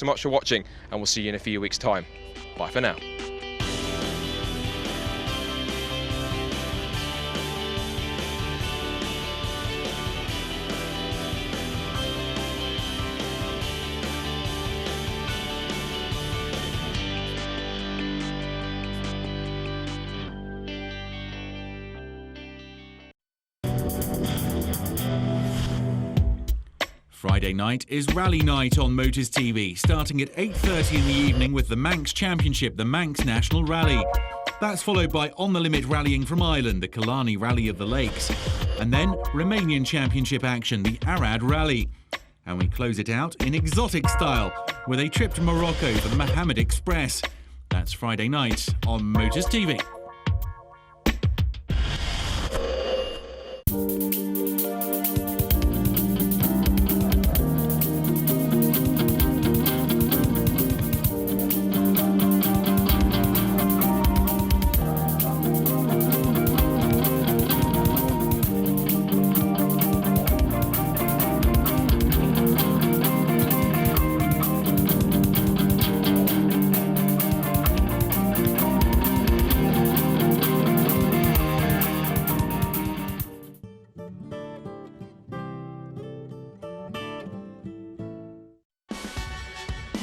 So much for watching, and we'll see you in a few weeks' time. Bye for now. Friday night is rally night on Motors TV, starting at 8:30 in the evening with the Manx Championship, the Manx National Rally. That's followed by On the Limit rallying from Ireland, the Killarney Rally of the Lakes. And then Romanian Championship action, the Arad Rally. And we close it out in exotic style with a trip to Morocco for the Mohammed Express. That's Friday night on Motors TV.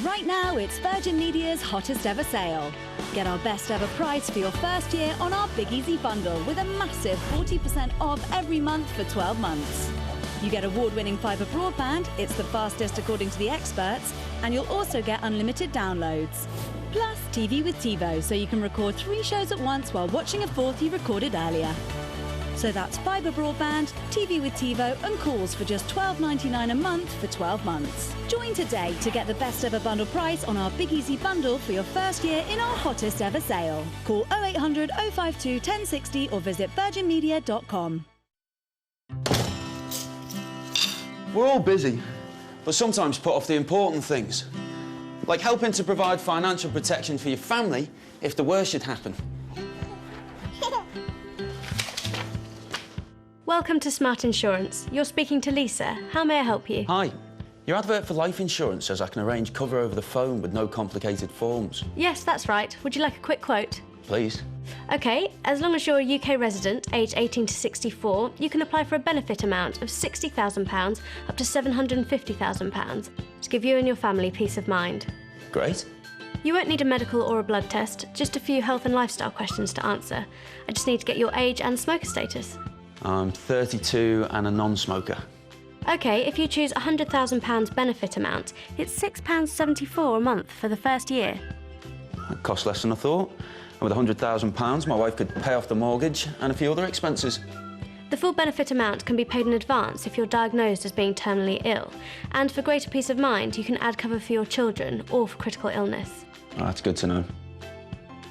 Right now, it's Virgin Media's hottest ever sale. Get our best ever price for your first year on our Big Easy bundle with a massive 40% off every month for 12 months. You get award-winning fibre broadband, it's the fastest according to the experts, and you'll also get unlimited downloads. Plus, TV with TiVo, so you can record 3 shows at once while watching a 4th you recorded earlier. So that's fibre broadband, TV with TiVo and calls for just $12.99 a month for 12 months. Join today to get the best ever bundle price on our Big Easy bundle for your first year in our hottest ever sale. Call 0800 052 1060 or visit virginmedia.com. We're all busy, but sometimes put off the important things. Like helping to provide financial protection for your family if the worst should happen. Welcome to Smart Insurance. You're speaking to Lisa. How may I help you? Hi. Your advert for life insurance says I can arrange cover over the phone with no complicated forms. Yes, that's right. Would you like a quick quote? Please. OK, as long as you're a UK resident, aged 18 to 64, you can apply for a benefit amount of £60,000 up to £750,000 to give you and your family peace of mind. Great. You won't need a medical or a blood test, just a few health and lifestyle questions to answer. I just need to get your age and smoker status. I'm 32 and a non-smoker. OK, if you choose £100,000 benefit amount, it's £6.74 a month for the first year. That costs less than I thought. And with £100,000, my wife could pay off the mortgage and a few other expenses. The full benefit amount can be paid in advance if you're diagnosed as being terminally ill. And for greater peace of mind, you can add cover for your children or for critical illness. Oh, that's good to know.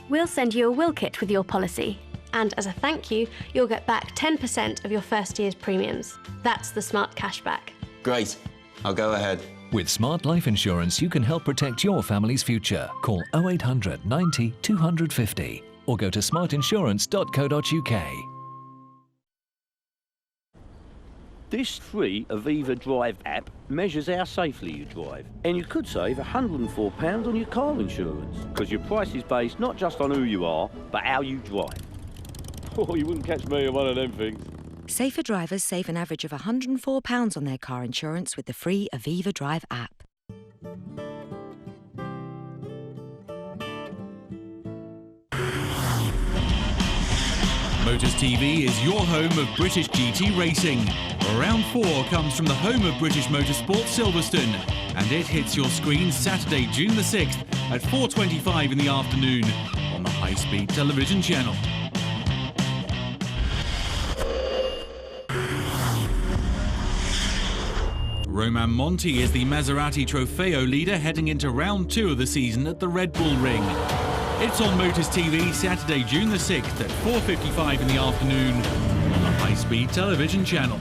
We'll send you a will kit with your policy. And as a thank you, you'll get back 10% of your first year's premiums. That's the Smart Cashback. Great. I'll go ahead. With Smart Life Insurance, you can help protect your family's future. Call 0800 90 250 or go to smartinsurance.co.uk. This free Aviva Drive app measures how safely you drive, and you could save £104 on your car insurance, because your price is based not just on who you are, but how you drive. Oh, you wouldn't catch me on one of them things. Safer drivers save an average of £104 on their car insurance with the free Aviva Drive app. Motors TV is your home of British GT racing. Round 4 comes from the home of British Motorsport, Silverstone, and it hits your screen Saturday, June the 6th at 4:25 in the afternoon on the high-speed television channel. Roman Monti is the Maserati Trofeo leader heading into round 2 of the season at the Red Bull Ring. It's on Motors TV Saturday, June the 6th at 4:55 in the afternoon on the high-speed television channel.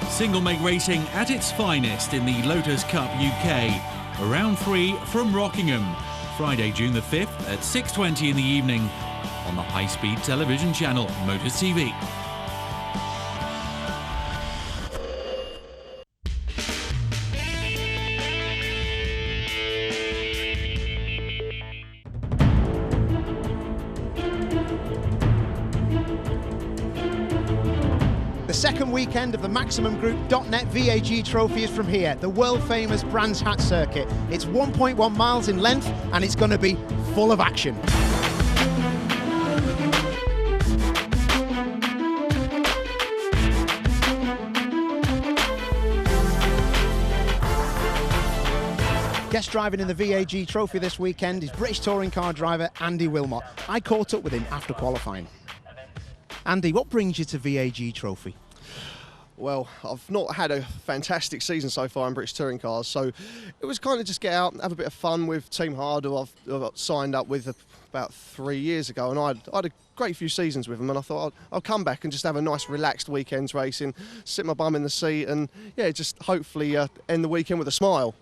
Single make racing at its finest in the Lotus Cup UK. Round 3 from Rockingham. Friday, June the 5th at 6:20 in the evening on the high-speed television channel, Motors TV. The second weekend of the MaximumGroup.net VAG Trophy is from here, the world-famous Brands Hatch circuit. It's 1.1 miles in length and it's going to be full of action. Guest driving in the VAG Trophy this weekend is British touring car driver Andy Wilmot. I caught up with him after qualifying. Andy, what brings you to VAG Trophy? Well, I've not had a fantastic season so far in British touring cars, so it was kind of just get out and have a bit of fun with Team Hard, who I've signed up with about 3 years ago, and I had a great few seasons with them, and I thought I'll come back and just have a nice relaxed weekends racing, sit my bum in the seat, and yeah, just hopefully end the weekend with a smile.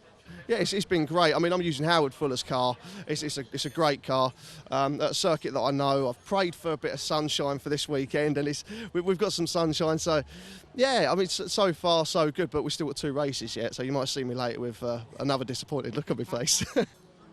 Yeah, it's been great. I mean, I'm using Howard Fuller's car. It's a great car, a circuit that I know. I've prayed for a bit of sunshine for this weekend, and we've got some sunshine. So, yeah, I mean, so far so good. But we've still got 2 races yet, so you might see me later with another disappointed look on my face.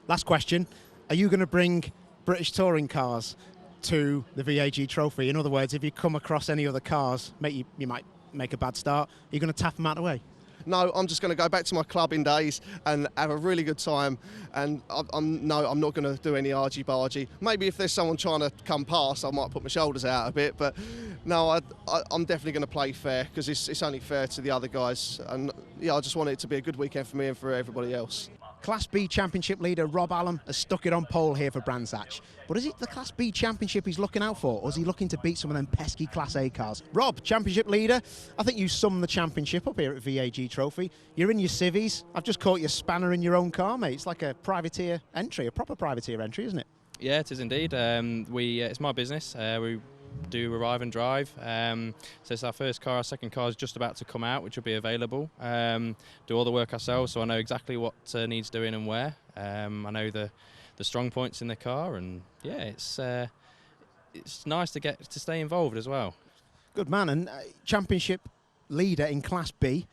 Last question: are you going to bring British touring cars to the VAG Trophy? In other words, if you come across any other cars, you might make a bad start. Are you going to tap them out of the way? No, I'm just going to go back to my clubbing days and have a really good time. And I'm not going to do any argy-bargy. Maybe if there's someone trying to come past, I might put my shoulders out a bit. But no, I'm definitely going to play fair, because it's only fair to the other guys. And yeah, I just want it to be a good weekend for me and for everybody else. Class B Championship leader Rob Allen has stuck it on pole here for Brands Hatch. But is it the Class B Championship he's looking out for, or is he looking to beat some of them pesky Class A cars? Rob, Championship leader, I think you summed the championship up here at VAG Trophy. You're in your civvies. I've just caught your spanner in your own car, mate. It's like a privateer entry, a proper privateer entry, isn't it? Yeah, it is indeed. It's my business. We do arrive and drive. So it's our first car. Our second car is just about to come out, which will be available. Do all the work ourselves, so I know exactly what needs doing and where. I know the strong points in the car, and yeah, it's nice to get to stay involved as well. Good man, and championship leader in Class B.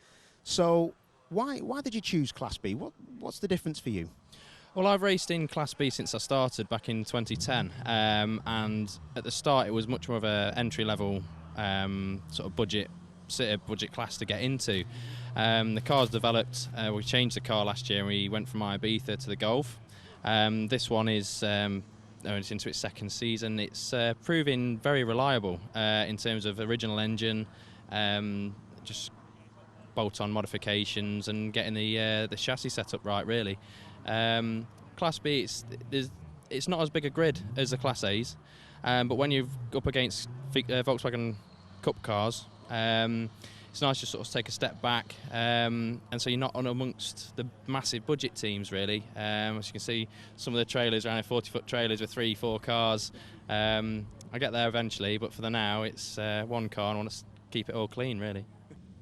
So why did you choose Class B? What's the difference for you? Well, I've raced in Class B since I started back in 2010, and at the start it was much more of an entry-level sort of budget class to get into. The car's developed. We changed the car last year, and we went from Ibiza to the Golf. This one is it's into its second season. It's proving very reliable in terms of original engine, just bolt-on modifications, and getting the chassis set up right, really. Class B, it's not as big a grid as the Class A's, but when you're up against Volkswagen Cup cars, it's nice to sort of take a step back, and so you're not on amongst the massive budget teams, really. As you can see, some of the trailers around 40-foot trailers with 3-4 cars. I get there eventually, but for the now, it's one car, and I want to keep it all clean, really.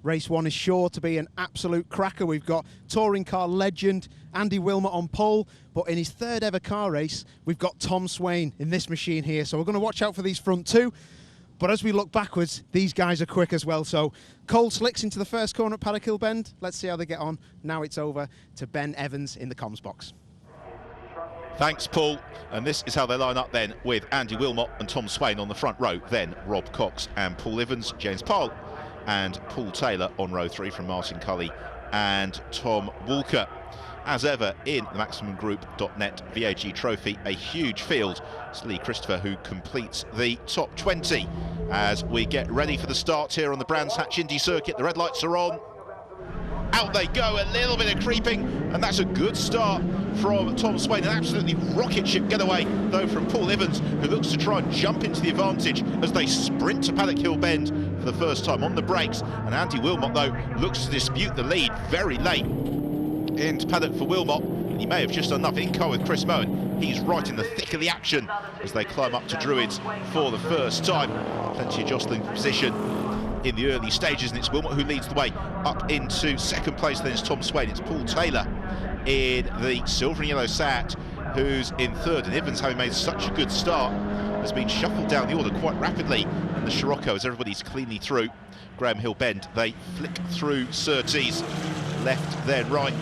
Race 1 is sure to be an absolute cracker. We've got touring car legend Andy Wilmot on pole, but in his 3rd ever car race, we've got Tom Swain in this machine here. So we're going to watch out for these front 2. But as we look backwards, these guys are quick as well. So Cole Slicks into the first corner at Paddock Hill Bend. Let's see how they get on. Now it's over to Ben Evans in the comms box. Thanks, Paul. And this is how they line up then, with Andy Wilmot and Tom Swain on the front row. Then Rob Cox and Paul Evans, James Pyle and Paul Taylor on row 3 from Martin Cully and Tom Walker. As ever in the MaximumGroup.net VAG Trophy, a huge field. It's Lee Christopher who completes the top 20 as we get ready for the start here on the Brands Hatch Indy circuit. The red lights are on. Out they go, a little bit of creeping, and that's a good start from Tom Swain. An absolutely rocket ship getaway, though, from Paul Evans, who looks to try and jump into the advantage as they sprint to Paddock Hill Bend for the first time on the brakes. And Andy Wilmot, though, looks to dispute the lead very late into Paddock for Wilmot. He may have just done enough in car with Chris Moen. He's right in the thick of the action as they climb up to Druids for the first time. Plenty of jostling for position in the early stages, and it's Wilmot who leads the way up into second place. Then it's Tom Swain. It's Paul Taylor in the silver and yellow Seat who's in 3rd, and Evans, having made such a good start, has been shuffled down the order quite rapidly in the Scirocco as everybody's cleanly through Graham Hill Bend. They flick through Surtees, left then right,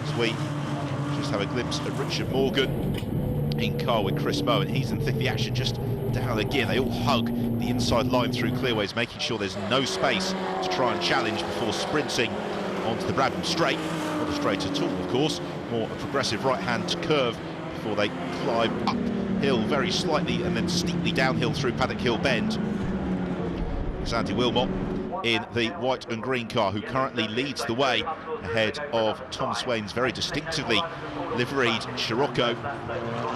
as we just have a glimpse of Richard Morgan in car with Chris Mowen. He's in thick of the action, just down the gear. They all hug the inside line through clearways, making sure there's no space to try and challenge before sprinting onto the Bradham straight. Not a straight at all, of course, more a progressive right-hand curve before they climb uphill very slightly and then steeply downhill through Paddock Hill Bend. It's Andy Wilmot in the white and green car, who currently leads the way ahead of Tom Swain's very distinctively liveried Scirocco.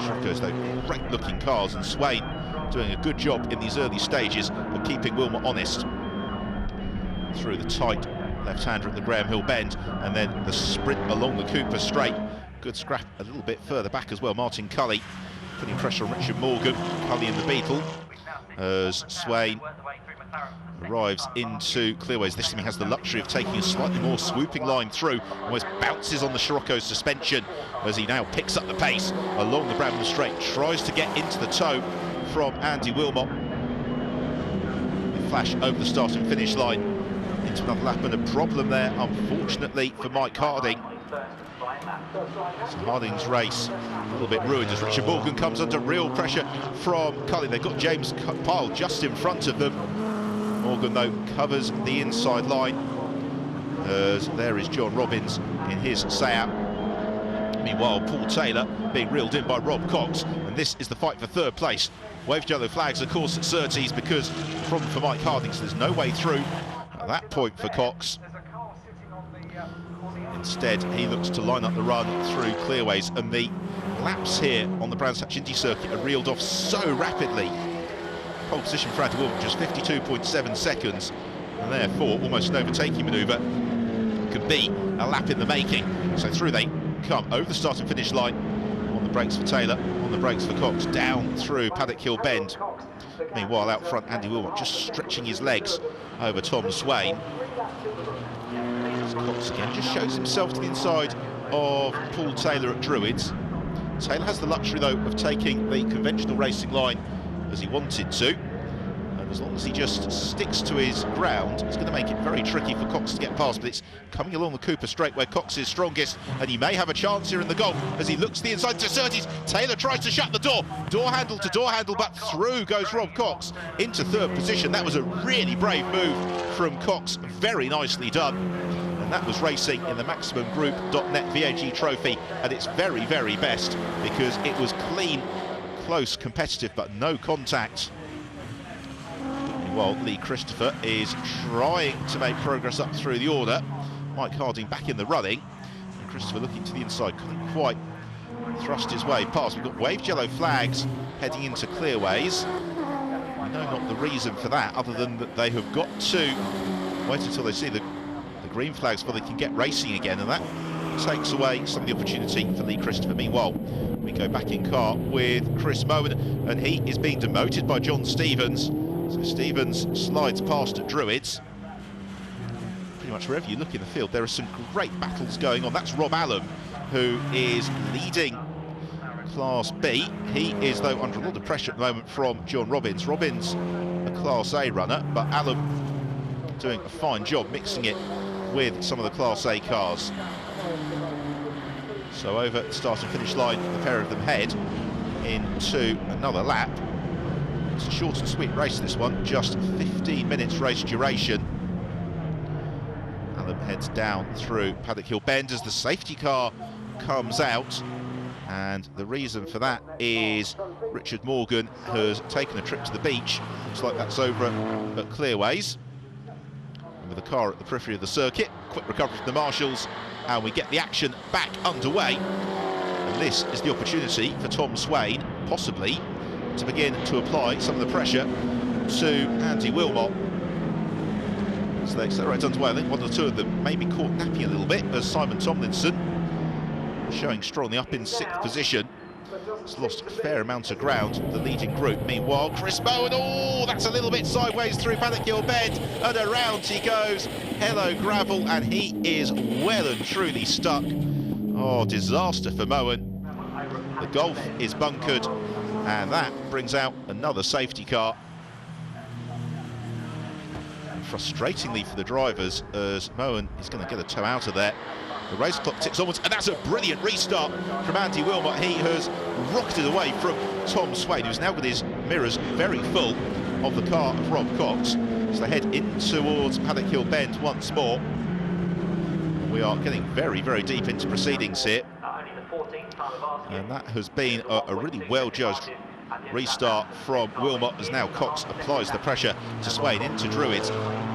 Scirocco's though great looking cars, and Swain doing a good job in these early stages of keeping Wilmot honest through the tight left-hander at the Graham Hill Bend, and then the sprint along the Cooper Straight. Good scrap a little bit further back as well. Martin Cully putting pressure on Richard Morgan. Cully in the Beetle as Swain arrives into clearways. This time he has the luxury of taking a slightly more swooping line through, almost bounces on the Scirocco's suspension as he now picks up the pace along the Bradham Straight, tries to get into the toe from Andy Wilmot. A flash over the start and finish line into another lap, and a problem there, unfortunately, for Mike Harding. So Harding's race a little bit ruined as Richard Morgan comes under real pressure from Cully. They've got James Pyle just in front of them. Morgan, though, covers the inside line as there is John Robbins in his Seat. Meanwhile, Paul Taylor being reeled in by Rob Cox, and this is the fight for third place. Waved yellow flags, of course, at Surtees because the problem for Mike Harding, so there's no way through at that point for Cox. Instead, he looks to line up the run through clearways, and the laps here on the Brands Hatch Indy circuit are reeled off so rapidly. Pole position for Andy Wilmot, just 52.7 seconds, and therefore almost an overtaking manoeuvre could be a lap in the making. So through they come over the start and finish line. On the brakes for Taylor, on the brakes for Cox, down through Paddock Hill Bend. Meanwhile, out front, Andy Wilmot just stretching his legs over Tom Swain. Cox again just shows himself to the inside of Paul Taylor at Druids. Taylor has the luxury, though, of taking the conventional racing line as he wanted to, and as long as he just sticks to his ground, it's going to make it very tricky for Cox to get past. But it's coming along the Cooper Straight where Cox is strongest, and he may have a chance here in the Gulf as he looks to the inside to Surtees. Taylor tries to shut the door handle to door handle, but through goes Rob Cox into third position. That was a really brave move from Cox, very nicely done. And that was racing in the MaximumGroup.net VAG trophy at its very, very best, because it was clean, close, competitive, but no contact. Meanwhile, Lee Christopher is trying to make progress up through the order. Mike Harding back in the running, and Christopher looking to the inside, couldn't quite thrust his way past. We've got waved yellow flags heading into clearways. We know not the reason for that, other than that they have got to wait until they see the green flags before they can get racing again, and that takes away some of the opportunity for Lee Christopher. Meanwhile, we go back in car with Chris Mowen, and he is being demoted by John Stevens. So Stevens slides past at Druids. Pretty much wherever you look in the field, there are some great battles going on. That's Rob Allam, who is leading Class B. He is, though, under a lot of pressure at the moment from John Robbins. Robbins, a Class A runner, but Allam doing a fine job mixing it with some of the Class A cars. So over the start and finish line, the pair of them head into another lap. It's a short and sweet race, this one, just 15 minutes race duration. Allam heads down through Paddock Hill Bend as the safety car comes out, and the reason for that is Richard Morgan has taken a trip to the beach. Looks like that's over at Clearways. With the car at the periphery of the circuit, quick recovery from the marshals, and we get the action back underway. And this is the opportunity for Tom Swain, possibly, to begin to apply some of the pressure to Andy Wilmot. So they accelerate underway. I think one or two of them may be caught napping a little bit, as Simon Tomlinson, showing strongly up in 6th position, has lost a fair amount of ground, the leading group. Meanwhile, Chris Mowen, oh, that's a little bit sideways through Paddock Hill Bend, and around he goes. Hello, gravel, and he is well and truly stuck. Oh, disaster for Mowen. The Golf is bunkered, and that brings out another safety car. And frustratingly for the drivers, as Mowen is going to get a toe out of there. The race clock ticks onwards, and that's a brilliant restart from Andy Wilmot. He has rocketed away from Tom Swain, who's now got his mirrors very full of the car of Rob Cox. So they head in towards Paddock Hill Bend once more. We are getting very, very deep into proceedings here. And that has been a really well-judged restart from Wilmot, as now Cox applies the pressure to Swain into Druids.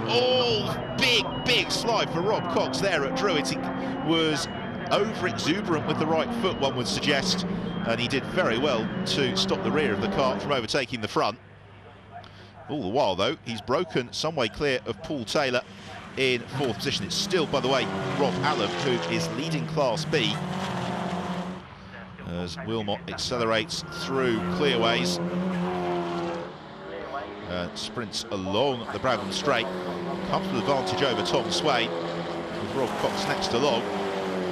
Oh, big slide for Rob Cox there at Druids. He was over-exuberant with the right foot, one would suggest, and he did very well to stop the rear of the car from overtaking the front. All the while, though, he's broken some way clear of Paul Taylor in fourth position. It's still, by the way, Rob Allen who is leading Class B, as Wilmot accelerates through clearways and sprints along the Brabham Straight. Comfortable advantage over Tom Swain, with Rob Cox next along.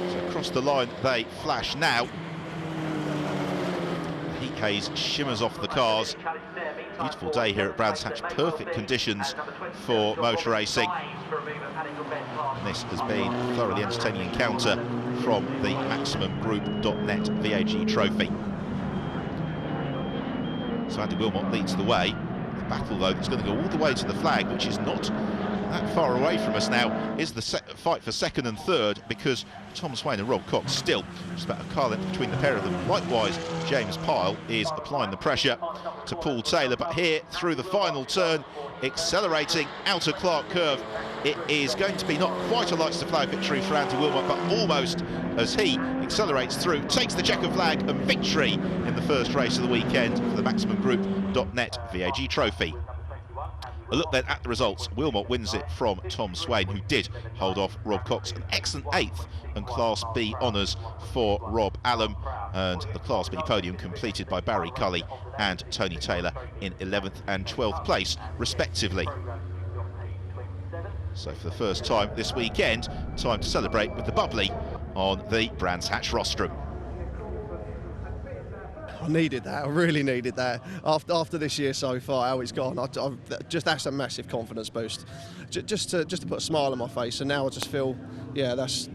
So across the line they flash now. The heat haze shimmers off the cars. Beautiful day here at Brands Hatch, perfect conditions for motor racing. And this has been a thoroughly entertaining encounter from the MaximumGroup.net VAG trophy. So Andy Wilmot leads the way. The battle, though, that's going to go all the way to the flag, which is not that far away from us now, is the fight for second and third, because Tom Swain and Rob Cox still just about a car length between the pair of them. Likewise, James Pyle is applying the pressure to Paul Taylor, but here through the final turn, accelerating out of Clark Curve, it is going to be not quite a lights to flag victory for Andy Wilmot, but almost, as he accelerates through, takes the checker flag, and victory in the first race of the weekend for the MaximumGroup.net VAG trophy. A look then at the results. Wilmot wins it from Tom Swain, who did hold off Rob Cox. An excellent 8th and Class B honours for Rob Allen, and the Class B podium completed by Barry Cully and Tony Taylor in 11th and 12th place respectively. So for the first time this weekend, time to celebrate with the bubbly on the Brands Hatch rostrum. I needed that. I really needed that. After this year so far, how it's gone, that's a massive confidence boost. Just to put a smile on my face, and now I just feel, yeah, that's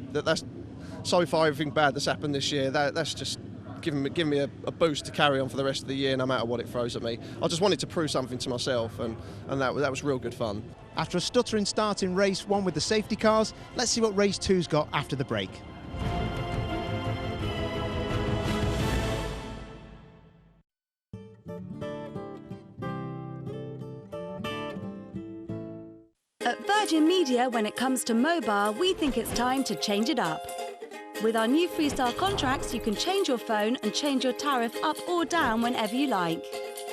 so far everything bad that's happened this year. That's just giving me a boost to carry on for the rest of the year, no matter what it throws at me. I just wanted to prove something to myself, and that was real good fun. After a stuttering start in race 1 with the safety cars, let's see what race 2's got after the break. At Virgin Media, when it comes to mobile, we think it's time to change it up. With our new Freestyle contracts, you can change your phone and change your tariff up or down whenever you like.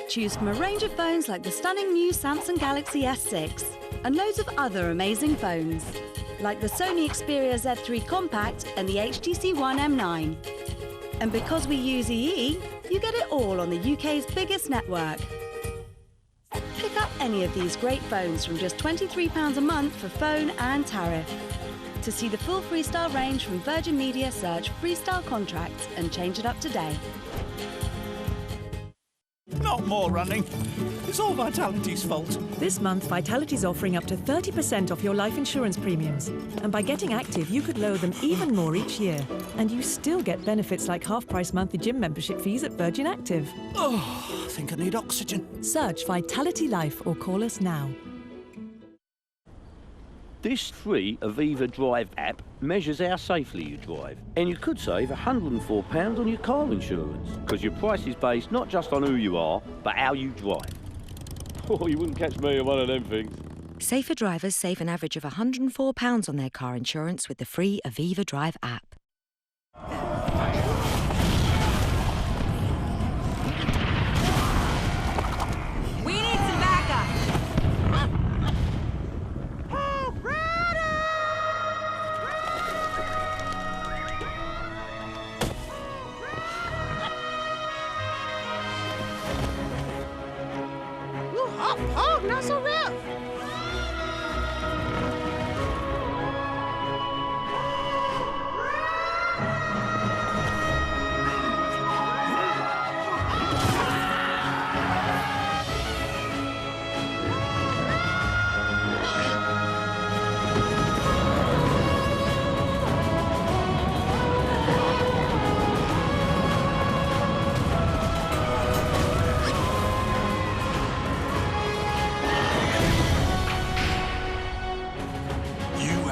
Choose from a range of phones like the stunning new Samsung Galaxy S6 and loads of other amazing phones, like the Sony Xperia Z3 Compact and the HTC One M9. And because we use EE, you get it all on the UK's biggest network. Pick up any of these great phones from just £23 a month for phone and tariff. To see the full Freestyle range from Virgin Media, search Freestyle Contracts and change it up today. Not more running. It's all Vitality's fault. This month, Vitality's offering up to 30% off your life insurance premiums. And by getting active, you could lower them even more each year. And you still get benefits like half-price monthly gym membership fees at Virgin Active. Oh, I think I need oxygen. Search Vitality Life or call us now. This free Aviva Drive app measures how safely you drive. And you could save £104 on your car insurance, because your price is based not just on who you are, but how you drive. Oh, you wouldn't catch me on one of them things. Safer drivers save an average of £104 on their car insurance with the free Aviva Drive app. We need some backup. Oh, not so rough.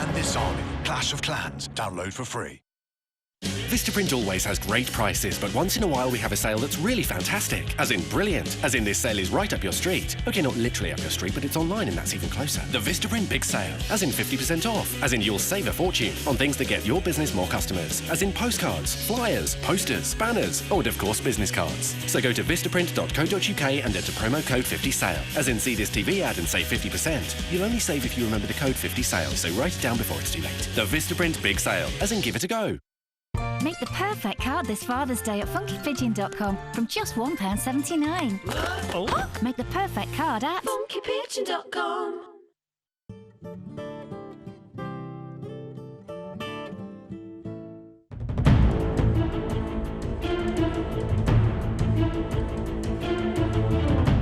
and this army. Clash of Clans. Download for free. Vistaprint always has great prices, but once in a while we have a sale that's really fantastic. As in brilliant. As in this sale is right up your street. Okay, not literally up your street, but it's online and that's even closer. The Vistaprint Big Sale. As in 50% off. As in you'll save a fortune on things that get your business more customers. As in postcards, flyers, posters, banners, and of course business cards. So go to vistaprint.co.uk and enter promo code 50SALE. As in see this TV ad and save 50%. You'll only save if you remember the code 50SALE, so write it down before it's too late. The Vistaprint Big Sale. As in give it a go. Make the perfect card this Father's Day at funkypigeon.com from just £1.79. Oh. Make the perfect card at funkypigeon.com.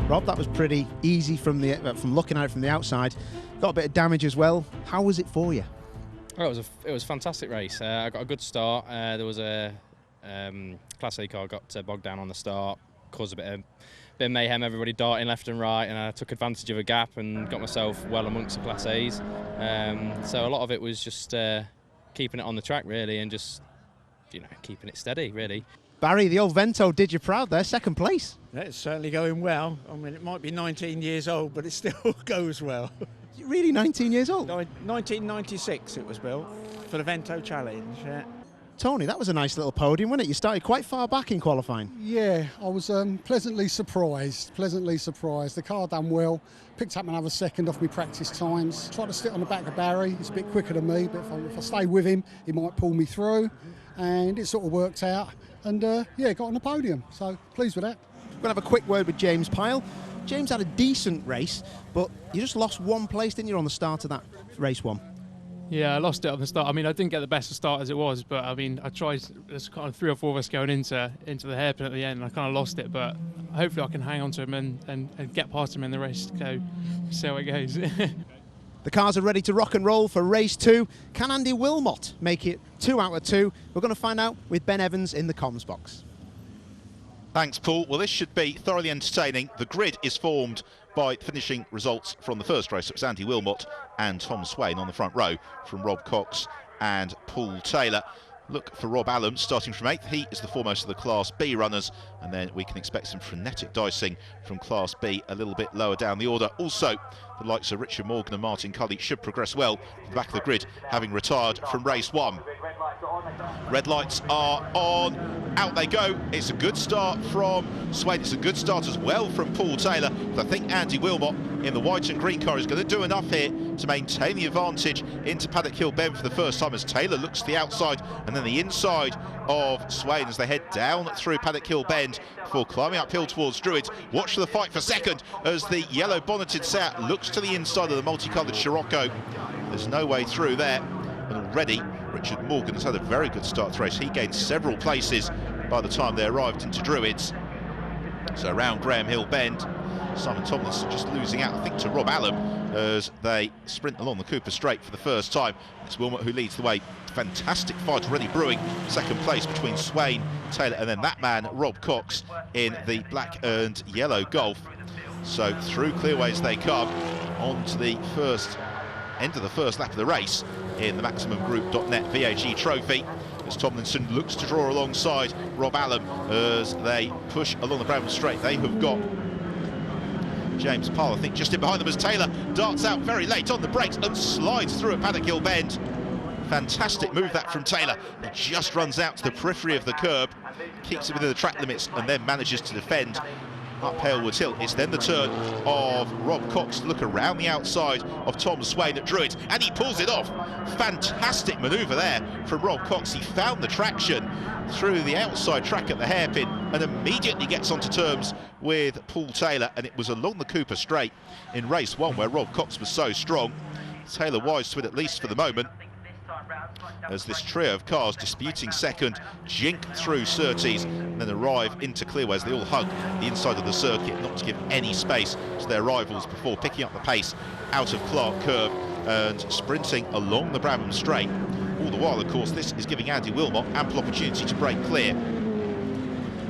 Rob, that was pretty easy from looking at it from the outside. Got a bit of damage as well. How was it for you? Oh, it was a fantastic race. I got a good start. There was a Class A car got bogged down on the start, caused a bit of mayhem. Everybody darting left and right, and I took advantage of a gap and got myself well amongst the Class A's. So a lot of it was just keeping it on the track really, and just keeping it steady really. Barry, the old Vento did you proud there, second place. Yeah, it's certainly going well. I mean, it might be 19 years old, but it still goes well. Really 19 years old? 1996 it was built for the Vento Challenge, yeah. Tony, that was a nice little podium, wasn't it? You started quite far back in qualifying. Yeah, I was pleasantly surprised. The car done well, picked up another second off my practice times. Tried to sit on the back of Barry, he's a bit quicker than me, but if I stay with him, he might pull me through. And it sort of worked out, and got on the podium, so pleased with that. We're going to have a quick word with James Pyle. James had a decent race, but you just lost one place, didn't you, on the start of that race one? Yeah, I lost it on the start. I mean, I didn't get the best of start as it was, but I mean, I tried. There's kind of 3 or 4 of us going into the hairpin at the end, and I kind of lost it. But hopefully, I can hang on to him and get past him in the race. So, see how it goes. The cars are ready to rock and roll for race 2. Can Andy Wilmot make it 2 out of 2? We're going to find out with Ben Evans in the comms box. Thanks, Paul. Well, this should be thoroughly entertaining. The grid is formed by finishing results from the first race. It was Andy Wilmot and Tom Swain on the front row from Rob Cox and Paul Taylor. Look for Rob Allen starting from 8th. He is the foremost of the Class B runners, and then we can expect some frenetic dicing from Class B a little bit lower down the order. Also, the likes of Richard Morgan and Martin Cully should progress well at the back of the grid, having retired from race 1. Red lights are on. Out they go. It's a good start from Swain. It's a good start as well from Paul Taylor. But I think Andy Wilmot in the white and green car is going to do enough here to maintain the advantage into Paddock Hill Bend for the first time, as Taylor looks to the outside and then the inside of Swain as they head down through Paddock Hill Bend before climbing uphill towards Druids. Watch for the fight for second as the yellow bonneted Seat looks to the inside of the multicoloured Scirocco. There's no way through there, and already Richard Morgan has had a very good start to the race. He gained several places by the time they arrived into Druids. So around Graham Hill Bend, Simon Tomlinson just losing out, I think, to Rob Allen as they sprint along the Cooper Straight for the first time. It's Wilmot who leads the way. Fantastic fight already brewing. Second place between Swain, Taylor, and then that man, Rob Cox, in the black and yellow Golf. So through clearways they come on to the end of the first lap of the race in the MaximumGroup.net VAG Trophy, as Tomlinson looks to draw alongside Rob Allen as they push along the Bramham Straight. They have got James Pyle, I think, just in behind them as Taylor darts out very late on the brakes and slides through at Paddock Hill Bend. Fantastic move that from Taylor. He just runs out to the periphery of the curb, keeps it within the track limits, and then manages to defend up Halewood Hill. It's then the turn of Rob Cox to look around the outside of Tom Swain at Druids, and he pulls it off. Fantastic manoeuvre there from Rob Cox. He found the traction through the outside track at the hairpin and immediately gets onto terms with Paul Taylor, and it was along the Cooper Straight in race 1 where Rob Cox was so strong. Taylor wise to it, at least for the moment, as this trio of cars disputing second jink through Surtees and then arrive into clearways. They all hug the inside of the circuit, not to give any space to their rivals before picking up the pace out of Clark Curve and sprinting along the Bramham Straight. All the while, of course, this is giving Andy Wilmot ample opportunity to break clear.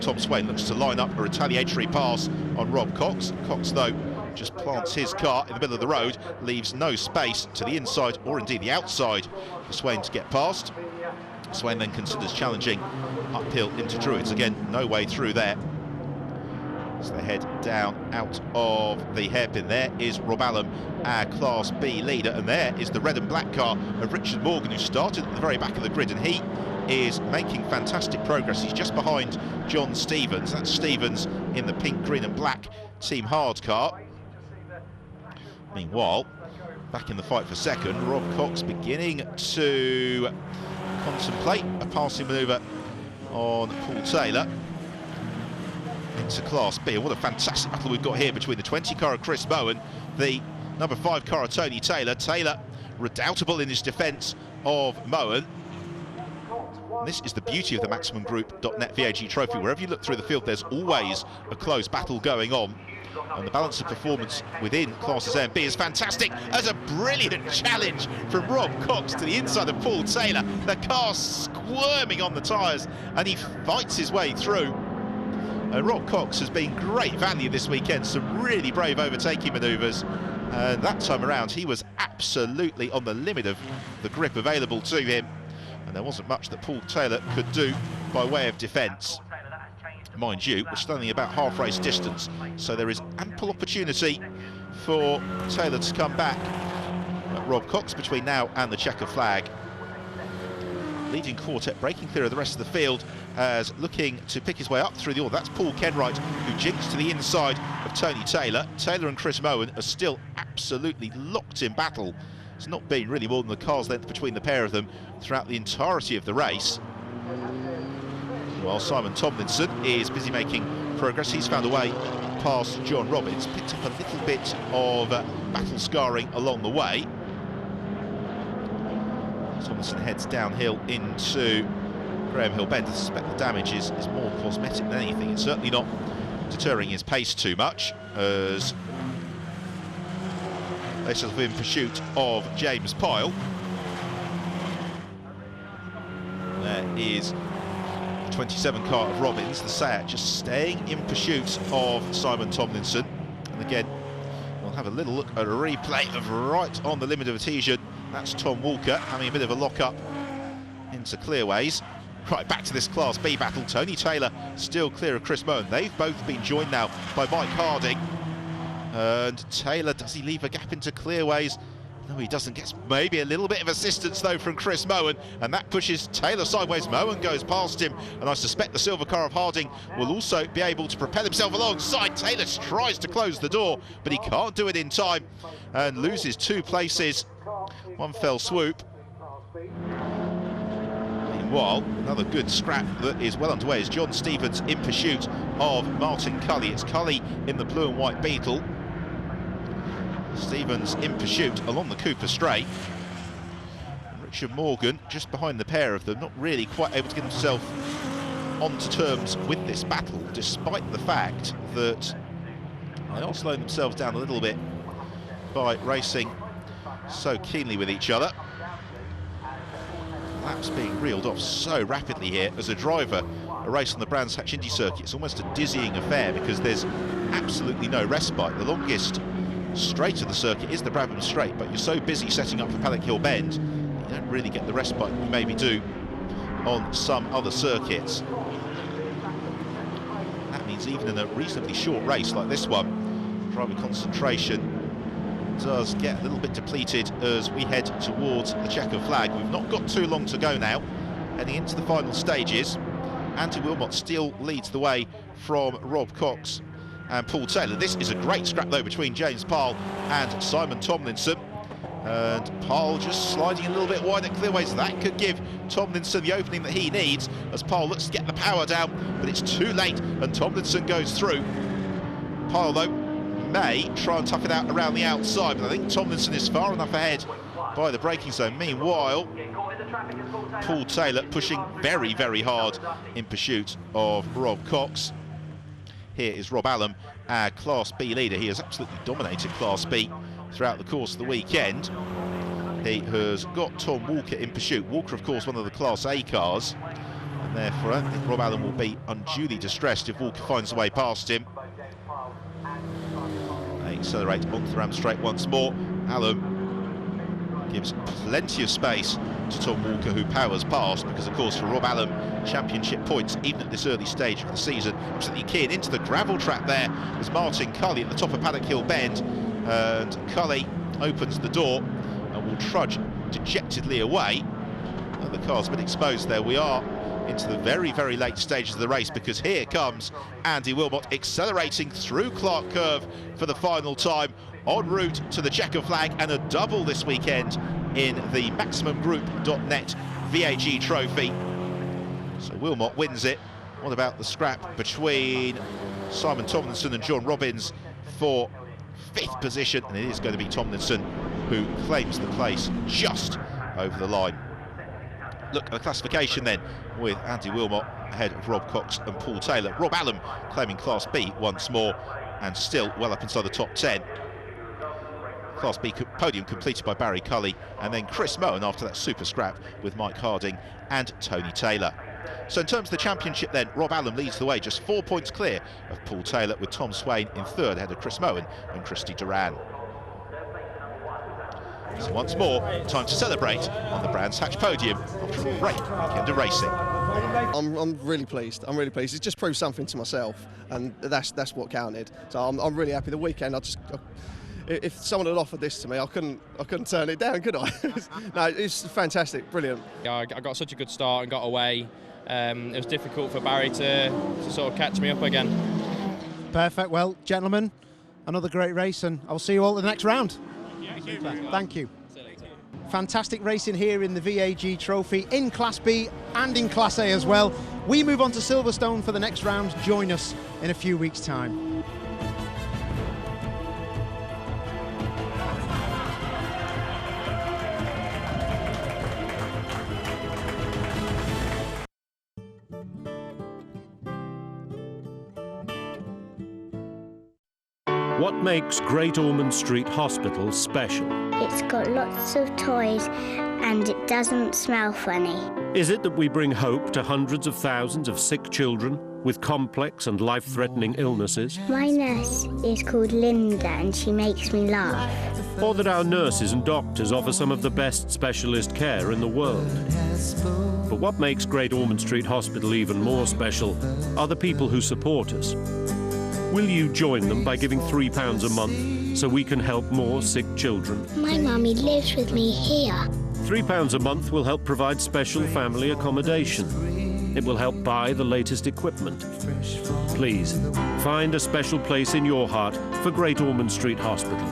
Tom Swain looks to line up a retaliatory pass on Rob Cox. Cox, though, just plants his car in the middle of the road, leaves no space to the inside or indeed the outside for Swain to get past. Swain then considers challenging uphill into Druids. Again, no way through there. As they head down out of the hairpin, there is Rob Allam, our Class B leader, and there is the red and black car of Richard Morgan, who started at the very back of the grid, and he is making fantastic progress. He's just behind John Stevens. That's Stevens in the pink, green and black Team Hard car. Meanwhile, back in the fight for second, Rob Cox beginning to contemplate a passing manoeuvre on Paul Taylor into Class B. And what a fantastic battle we've got here between the 20 car of Chris Mowen, the number 5 car of Tony Taylor. Taylor redoubtable in his defence of Mowen. And this is the beauty of the MaximumGroup.net VAG trophy. Wherever you look through the field, there's always a close battle going on. And the balance of performance within Classes A and B is fantastic, as a brilliant challenge from Rob Cox to the inside of Paul Taylor. The car squirming on the tyres, and he fights his way through. And Rob Cox has been great value this weekend, some really brave overtaking manoeuvres. And that time around, he was absolutely on the limit of the grip available to him. And there wasn't much that Paul Taylor could do by way of defence. Mind you, we're standing about half race distance, so there is ample opportunity for Taylor to come back. But Rob Cox between now and the checker flag. Leading quartet breaking clear of the rest of the field as looking to pick his way up through the order. That's Paul Kenwright, who jinks to the inside of Tony Taylor. Taylor and Chris Mowen are still absolutely locked in battle. It's not been really more than the car's length between the pair of them throughout the entirety of the race. While Simon Tomlinson is busy making progress, he's found a way past John Robbins, picked up a little bit of battle scarring along the way. Tomlinson heads downhill into Graham Hill Bend. I suspect the damage is more cosmetic than anything. It's certainly not deterring his pace too much, as they sort of in pursuit of James Pyle. There is the 27 car of Robbins, the Seat, just staying in pursuit of Simon Tomlinson. And again, we'll have a little look at a replay of right on the limit of adhesion. That's Tom Walker having a bit of a lock-up into Clearways. Right, back to this Class B battle. Tony Taylor still clear of Chris Mowen. They've both been joined now by Mike Harding. And Taylor, does he leave a gap into Clearways? No, he doesn't. Gets maybe a little bit of assistance, though, from Chris Mowen, and that pushes Taylor sideways. Mowen goes past him, and I suspect the silver car of Harding will also be able to propel himself alongside. Taylor tries to close the door, but he can't do it in time and loses 2 places. One fell swoop. Meanwhile, another good scrap that is well underway is John Stevens in pursuit of Martin Cully. It's Cully in the blue and white Beetle. Stevens in pursuit along the Cooper Straight. And Richard Morgan just behind the pair of them, not really quite able to get himself onto terms with this battle, despite the fact that they are slowing themselves down a little bit by racing so keenly with each other. Laps being reeled off so rapidly here. As a driver, a race on the Brands Hatch Indy circuit, it's almost a dizzying affair because there's absolutely no respite. The longest straight of the circuit is the Brabham Straight, but you're so busy setting up for Paddock Hill Bend, you don't really get the respite you maybe do on some other circuits. That means even in a reasonably short race like this one, driver concentration does get a little bit depleted as we head towards the checker flag. We've not got too long to go now, heading into the final stages. Andy Wilmot still leads the way from Rob Cox and Paul Taylor. This is a great scrap though between James Pyle and Simon Tomlinson, and Pyle just sliding a little bit wide at Clearways. That could give Tomlinson the opening that he needs as Pyle looks to get the power down, but it's too late and Tomlinson goes through. Pyle though may try and tuck it out around the outside, but I think Tomlinson is far enough ahead by the braking zone. Meanwhile, Paul Taylor pushing very, very hard in pursuit of Rob Cox. Here is Rob Allam, our Class B leader. He has absolutely dominated Class B throughout the course of the weekend. He has got Tom Walker in pursuit. Walker, of course, one of the Class A cars, and therefore I don't think Rob Allam will be unduly distressed if Walker finds a way past him. A accelerate onto the ram straight once more. Allen gives plenty of space to Tom Walker, who powers past, because of course for Rob Allen, championship points even at this early stage of the season. Absolutely keen into the gravel trap there was Martin Cully at the top of Paddock Hill Bend, and Cully opens the door and will trudge dejectedly away. And the car's been exposed there. We are into the very, very late stages of the race, because here comes Andy Wilmot accelerating through Clark Curve for the final time, en route to the checker flag and a double this weekend in the MaximumGroup.net VAG trophy. So Wilmot wins it. What about the scrap between Simon Tomlinson and John Robbins for 5th position? And it is going to be Tomlinson who claims the place just over the line. Look at the classification then, with Andy Wilmot ahead of Rob Cox and Paul Taylor. Rob Allen claiming Class B once more, and still well up inside the top 10. Class B podium completed by Barry Cully, and then Chris Mohan after that super scrap with Mike Harding and Tony Taylor. So in terms of the championship then, Rob Allen leads the way, just 4 points clear of Paul Taylor, with Tom Swain in 3rd ahead of Chris Mohan and Christy Duran. So once more, time to celebrate on the Brands Hatch podium after a great weekend of racing. I'm really pleased. I'm really pleased. It just proved something to myself, and that's what counted. So I'm really happy. The weekend, if someone had offered this to me, I couldn't turn it down, could I? No, it's fantastic, brilliant. Yeah, I got such a good start and got away. It was difficult for Barry to sort of catch me up again. Perfect. Well, gentlemen, another great race, and I'll see you all at the next round. Thank you. Fantastic racing here in the VAG Trophy, in Class B and in Class A as well. We move on to Silverstone for the next round. Join us in a few weeks' time. What makes Great Ormond Street Hospital special? It's got lots of toys and it doesn't smell funny. Is it that we bring hope to hundreds of thousands of sick children with complex and life-threatening illnesses? My nurse is called Linda and she makes me laugh. Or that our nurses and doctors offer some of the best specialist care in the world? But what makes Great Ormond Street Hospital even more special are the people who support us. Will you join them by giving £3 a month so we can help more sick children? My mummy lives with me here. £3 a month will help provide special family accommodation. It will help buy the latest equipment. Please, find a special place in your heart for Great Ormond Street Hospital.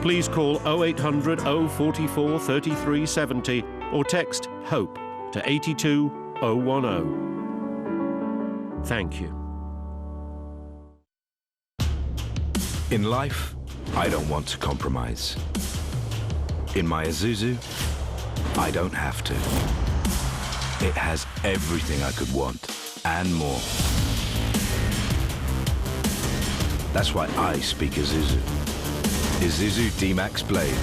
Please call 0800 044 3370 or text HOPE to 82010. Thank you. In life, I don't want to compromise. In my Isuzu, I don't have to. It has everything I could want and more. That's why I speak Isuzu. Isuzu D-Max Blade.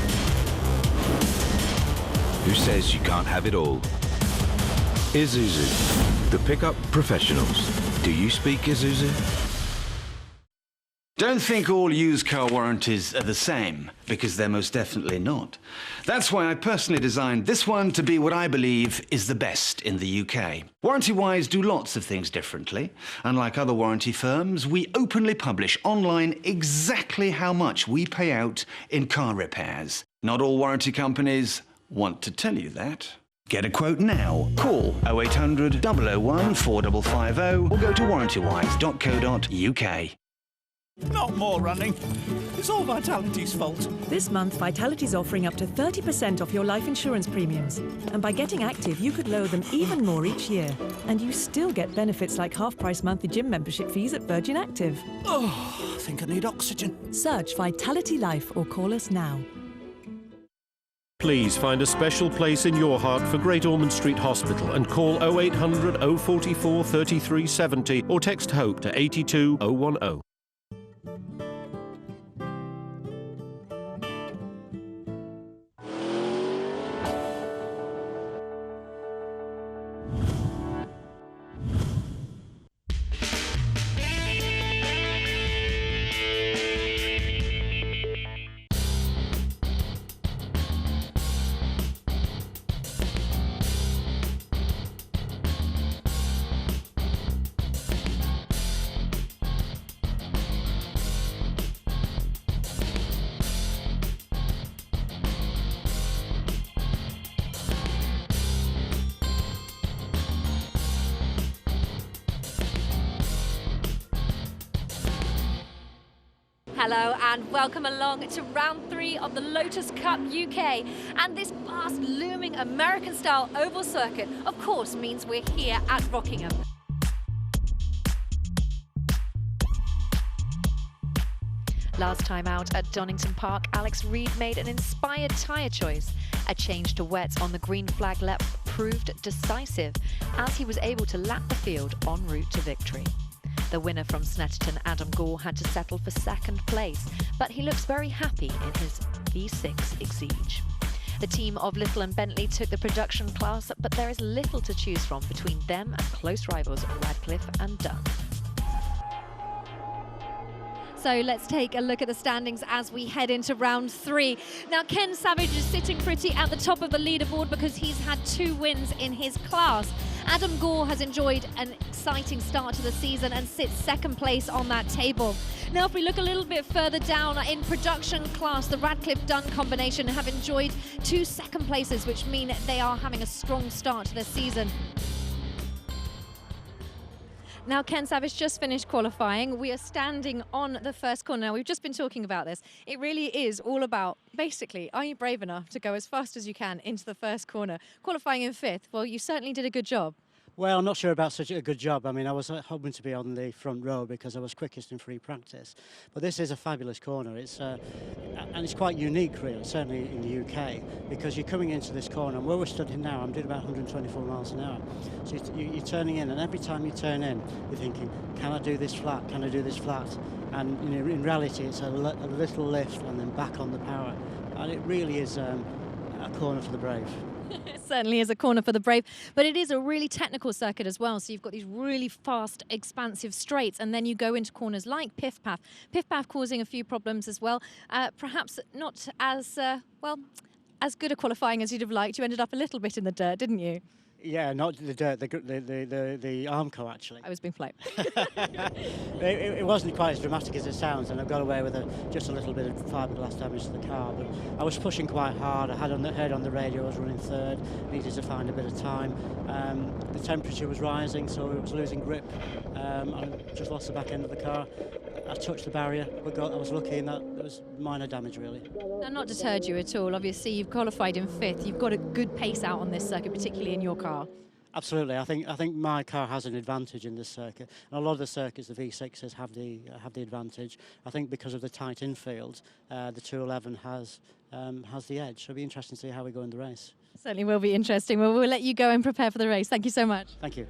Who says you can't have it all? Isuzu, the pickup professionals. Do you speak Isuzu? Don't think all used car warranties are the same, because they're most definitely not. That's why I personally designed this one to be what I believe is the best in the UK. Warranty-wise do lots of things differently. Unlike other warranty firms, we openly publish online exactly how much we pay out in car repairs. Not all warranty companies want to tell you that. Get a quote now. Call 0800 001 4550 or go to warrantywise.co.uk. Not more running. It's all Vitality's fault. This month, Vitality's offering up to 30% off your life insurance premiums. And by getting active, you could lower them even more each year. And you still get benefits like half-price monthly gym membership fees at Virgin Active. Oh, I think I need oxygen. Search Vitality Life or call us now. Please find a special place in your heart for Great Ormond Street Hospital and call 0800 044 3370 or text HOPE to 82010. Hello and welcome along to round 3 of the Lotus Cup UK. And this fast looming American-style oval circuit, of course, means we're here at Rockingham. Last time out at Donington Park, Alex Reid made an inspired tyre choice. A change to wets on the green flag lap proved decisive, as he was able to lap the field en route to victory. The winner from Snetterton, Adam Gore, had to settle for second place, but he looks very happy in his V6 Exige. The team of Little and Bentley took the production class, but there is little to choose from between them and close rivals Radcliffe and Dunn. So let's take a look at the standings as we head into round 3. Now, Ken Savage is sitting pretty at the top of the leaderboard because he's had 2 wins in his class. Adam Gore has enjoyed an exciting start to the season and sits second place on that table. Now, if we look a little bit further down in production class, the Radcliffe-Dunn combination have enjoyed 2 second places, which mean they are having a strong start to the season. Now, Ken Savage just finished qualifying. We are standing on the first corner. Now, we've just been talking about this. It really is all about, basically, are you brave enough to go as fast as you can into the first corner? Qualifying in 5th, well, you certainly did a good job. Well, I'm not sure about such a good job. I mean, I was hoping to be on the front row because I was quickest in free practice. But this is a fabulous corner. And it's quite unique, really, certainly in the UK, because you're coming into this corner. And where we're stood now, I'm doing about 124 miles an hour. So you're turning in, and every time you turn in, you're thinking, can I do this flat? Can I do this flat? And in reality, it's a little lift and then back on the power. And it really is a corner for the brave. It certainly is a corner for the brave, but it is a really technical circuit as well. So you've got these really fast, expansive straights, and then you go into corners like Piff Paff. Piff Paff causing a few problems as well. Perhaps not as, as good a qualifying as you'd have liked. You ended up a little bit in the dirt, didn't you? Yeah, not the dirt, the Armco, actually. I was being polite. It wasn't quite as dramatic as it sounds, and I got away with just a little bit of fiberglass damage to the car, but I was pushing quite hard. I heard on the radio I was running 3rd, needed to find a bit of time. The temperature was rising, so it was losing grip. I just lost the back end of the car. I touched the barrier, but I was lucky in that it was minor damage, really. Now, not deterred you at all. Obviously, you've qualified in 5th. You've got a good pace out on this circuit, particularly in your car. Absolutely. I think my car has an advantage in this circuit. And a lot of the circuits, the V6s have the advantage. I think because of the tight infield, the 211 has the edge. So it'll be interesting to see how we go in the race. Certainly will be interesting. Well, we'll let you go and prepare for the race. Thank you so much. Thank you.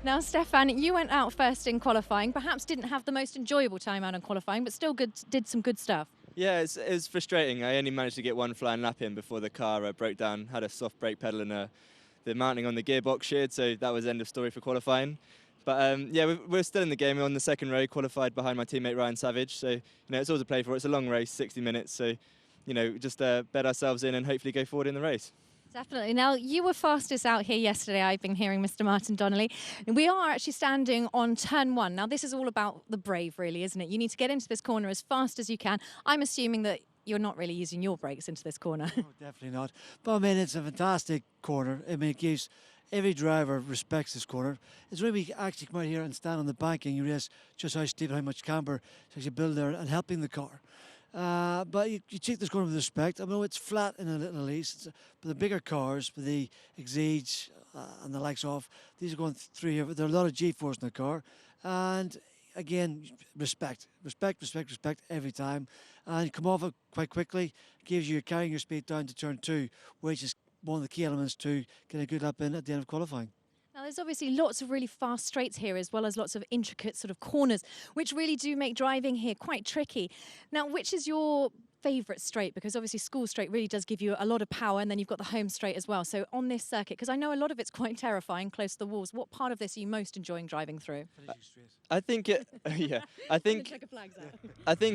Now, Stefan, you went out first in qualifying. Perhaps didn't have the most enjoyable time out in qualifying, but still did some good stuff. Yeah, it was frustrating. I only managed to get 1 flying lap in before the car broke down, had a soft brake pedal and the mounting on the gearbox sheared, so that was end of story for qualifying. But yeah, we're still in the game. We're on the second row, qualified behind my teammate Ryan Savage. So, it's all to play for. It's a long race, 60 minutes. So, just bet ourselves in and hopefully go forward in the race. Definitely. Now, you were fastest out here yesterday, I've been hearing, Mr. Martin Donnelly. We are actually standing on turn 1. Now, this is all about the brave, really, isn't it? You need to get into this corner as fast as you can. I'm assuming that you're not really using your brakes into this corner. Oh, definitely not. But, I mean, it's a fantastic corner. I mean, it gives every driver respects this corner. It's when we actually come out here and stand on the bank and you realize just how steep and how much camber is actually built there and helping the car. But you take this corner with respect. I know it's flat in a little at least, but the bigger cars, with the Exige and the likes of, these are going through here. There are a lot of G-force in the car. And again, respect every time. And you come off it quite quickly, gives you carrying your speed down to turn 2, which is one of the key elements to get a good lap in at the end of qualifying. Now, there's obviously lots of really fast straights here, as well as lots of intricate sort of corners, which really do make driving here quite tricky. Now, which is your favourite straight? Because obviously School Straight really does give you a lot of power, and then you've got the home straight as well. So on this circuit, because I know a lot of it's quite terrifying, close to the walls, what part of this are you most enjoying driving through? I think, yeah, I think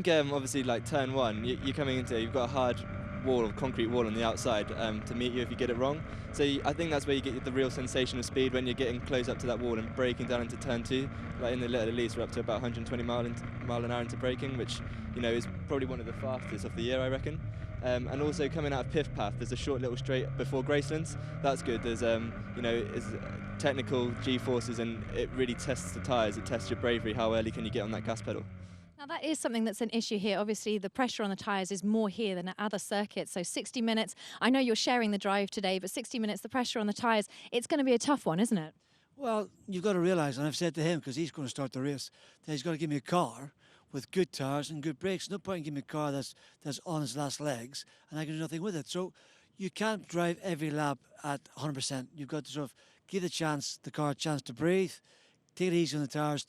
obviously like turn 1, you're coming into, you've got a hard wall, concrete wall on the outside to meet you if you get it wrong. So I think that's where you get the real sensation of speed, when you're getting close up to that wall and braking down into turn 2. Like in the Little Elise, we're up to about 120 mile an hour into braking, which is probably one of the fastest of the year, I reckon. And also coming out of Piff Path, there's a short little straight before Gracelands. That's good. There's is technical G-forces, and it really tests the tyres. It tests your bravery. How early can you get on that gas pedal? Now that is something that's an issue here. Obviously, the pressure on the tyres is more here than at other circuits. So 60 minutes, I know you're sharing the drive today, but 60 minutes, the pressure on the tyres, it's going to be a tough one, isn't it? Well, you've got to realise, and I've said to him, because he's going to start the race, that he's got to give me a car with good tyres and good brakes. No point in giving me a car that's on its last legs and I can do nothing with it. So you can't drive every lap at 100%. You've got to sort of give the car a chance to breathe, take it easy on the tyres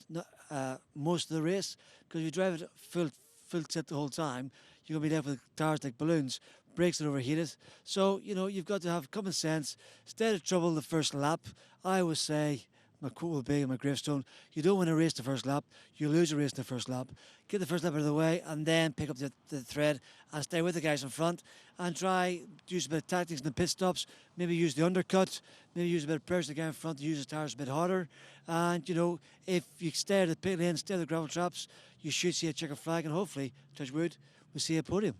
most of the race, because if you drive it full tip the whole time, you're going to be left with tyres like balloons, brakes that overheated. So, you know, you've got to have common sense, stay out of trouble the first lap. I always say, my quote will be on my gravestone, you don't win a race the first lap, you lose a race the first lap. Get the first lap out of the way and then pick up the thread and stay with the guys in front and try use a bit of tactics in the pit stops, maybe use the undercut, maybe use a bit of pressure to the guy in front to use the tyres a bit harder. And, you know, if you stay at the pit lane, stay at the gravel traps, you should see a checker flag and hopefully, touch wood, we'll see a podium.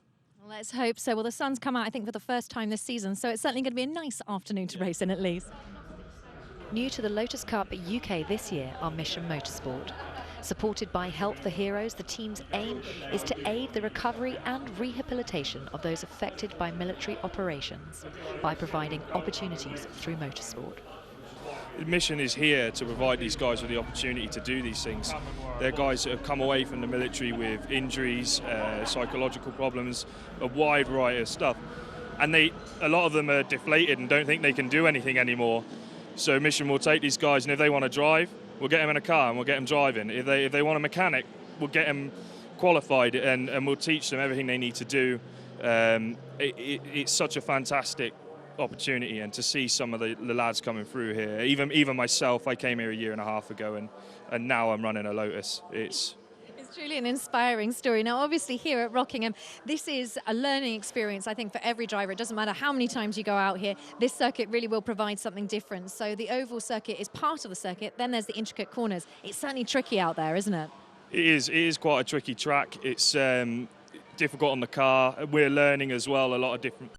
Let's hope so. Well, the sun's come out, I think, for the first time this season, so it's certainly going to be a nice afternoon to race in at least. New to the Lotus Cup UK this year are Mission Motorsport. Supported by Help for Heroes, the team's aim is to aid the recovery and rehabilitation of those affected by military operations by providing opportunities through motorsport. The mission is here to provide these guys with the opportunity to do these things. They're guys that have come away from the military with injuries, psychological problems, a wide variety of stuff. And a lot of them are deflated and don't think they can do anything anymore. So Mission will take these guys, and if they want to drive, we'll get them in a car and we'll get them driving. If they want a mechanic, we'll get them qualified and we'll teach them everything they need to do. It's such a fantastic opportunity, and to see some of the lads coming through here, even myself, I came here a year and a half ago and now I'm running a Lotus. It's truly an inspiring story. Now, obviously, here at Rockingham, this is a learning experience, I think, for every driver. It doesn't matter how many times you go out here, this circuit really will provide something different. So the oval circuit is part of the circuit, then there's the intricate corners. It's certainly tricky out there, isn't it? It is quite a tricky track. It's difficult on the car. We're learning as well a lot of different